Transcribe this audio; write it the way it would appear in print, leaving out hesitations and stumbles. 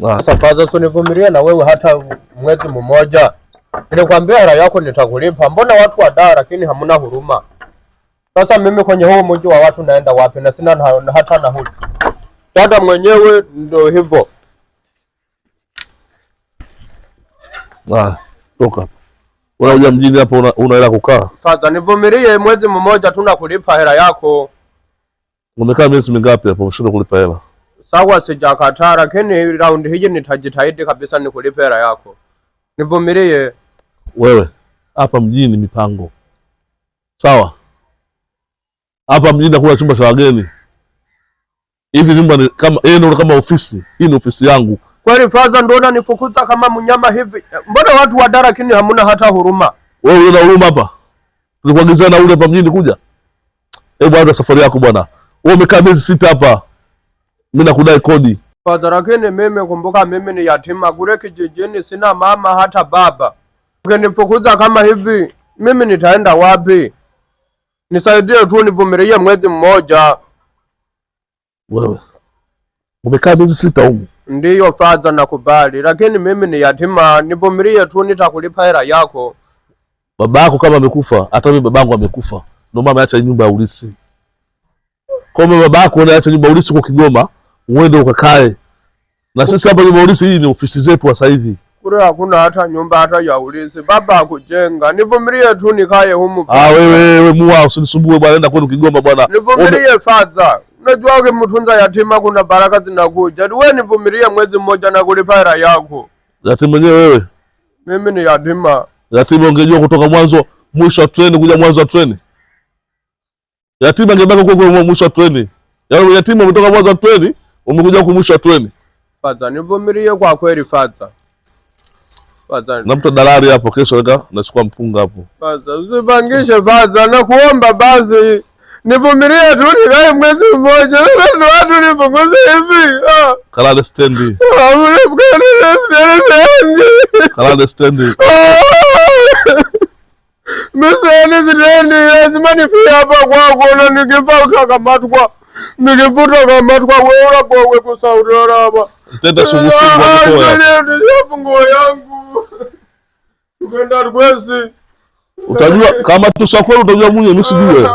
Sasa faza usinivumilie na wewe hata mwezi mmoja. Nilikwambia hela yako nitakulipa. Mbona watu wadaa lakini hamuna huruma? Sasa mimi kwenye huu mji wa watu naenda wapi na sina hata nauli. Dada mwenyewe ndio hivyo. Toka. Unakuja mjini hapo una hela kukaa? Faza nivumilie mwezi mmoja tu nakulipa hela yako. Umekaa miezi mingapi hapo unashindwa kulipa hela? Sawa sijakataa lakini round hii nitajitahidi kabisa nikulipe hela yako. Nivumilie. Wewe hapa mjini mipango. Sawa? Hapa mjini hakuna chumba cha wageni. Hivi nyumba ni kama ndio kama ofisi. Hii ni ofisi yangu. Kweli Faza ndio unanifukuza kama mnyama hivi. Mbona watu wadara lakini hamuna hata huruma? Wewe una huruma hapa? Tulikuagizana ule hapa mjini kuja. Hebu anza safari yako bwana. Wewe umekaa miezi 6 hapa. Mimi nakudai kodi. Faza lakini mimi kumbuka mimi ni yatima kule kijijini sina mama hata baba. Ukinifukuza kama hivi mimi nitaenda wapi? Nisaidie tu nivumilie mwezi mmoja. Wewe umekaa miezi 6 huko. Ndiyo Faza nakubali lakini mimi ni yatima nivumilie tu nitakulipa hela yako. Baba yako kama amekufa, hata mimi babangu amekufa. Ndio mama ameacha nyumba ya ulisi. Kwa hiyo baba yako anaacha nyumba ya ulisi kwa Kigoma, uende ukakae. Na sisi hapa nyumba ya ulisi hii ni ofisi zetu sasa hivi. Kule hakuna hata nyumba hata ya ulisi. Baba akujenga. Nivumilie tu nikae humu. Wewe mua usinisumbue bwana, nenda kwenu Kigoma bwana. Nivumilie Faza. Unajua ukimtunza yatima kuna baraka zinakuja. Wewe nivumilie mwezi mmoja na kulipa hela yako. Yatima mwenyewe wewe? Mimi ni yatima. Yatima ungejua kutoka mwanzo mwisho wa treni kuja mwanzo wa treni. Yatima angebaki kwa mwisho wa treni. Yaani yatima umetoka mwanzo wa treni, umekuja kwa mwisho wa treni. Faza nivumilie kwa kweli Faza. Faza. Na mtu dalali hapo kesho nachukua mpunga hapo. Faza usipangishe Faza na kuomba basi. Nivumilie tu nikae mwezi mmoja. Ndio watu nipunguze hivi. Kalale stendi. Kalale stendi. Mimi stendi lazima nifie hapa kwako na nikifa kakamatwa. Nikifuta kamatwa wewe kwa kusaurara hapa. Tenda sumu sumu hapo. Ndio funguo yangu. Tukenda Rwesi. Utajua kama tusakwe utajua mwenye mimi sijue.